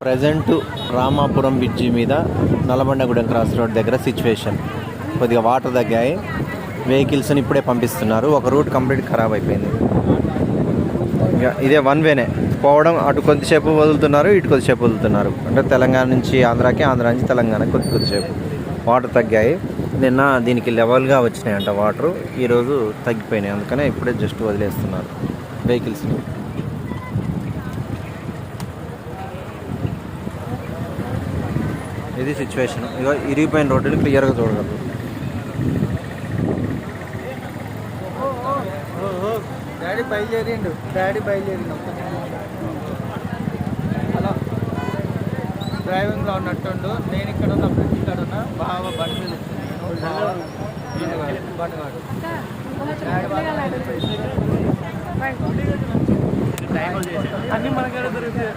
Present Ramapuram bridge మీద Nallabandagudem cross road దగ్గర situation కొద్దిగా వాటర్ తగ్గాయి. వెహికల్స్ని ఇప్పుడే పంపిస్తున్నారు. ఒక రూట్ కంప్లీట్ ఖరాబ్ అయిపోయింది. ఇంకా ఇదే వన్ వేనే పోవడం. అటు కొద్దిసేపు వదులుతున్నారు, ఇటు కొద్దిసేపు వదులుతున్నారు. అంటే తెలంగాణ నుంచి ఆంధ్రాకి, ఆంధ్రా నుంచి తెలంగాణకి కొద్దిసేపు వాటర్ తగ్గాయి. నిన్న దీనికి లెవెల్గా వచ్చినాయంట వాటరు, ఈరోజు తగ్గిపోయినాయి. అందుకనే ఇప్పుడే జస్ట్ వదిలేస్తున్నారు వెహికల్స్ని. ఇది సిచ్యువేషన్. ఇక ఇరిగిపోయిన రోడ్డుని క్లియర్గా చూడగలరు. డాడీ బయలుదేరిండు అలా డ్రైవింగ్లో ఉన్నట్టుండు. నేను ఇక్కడ ఉన్నా, ఫ్రెండ్ ఇక్కడ ఉన్నా. బాగా బండి మీద అన్నీ మనకాడ దొరుకుతాయి.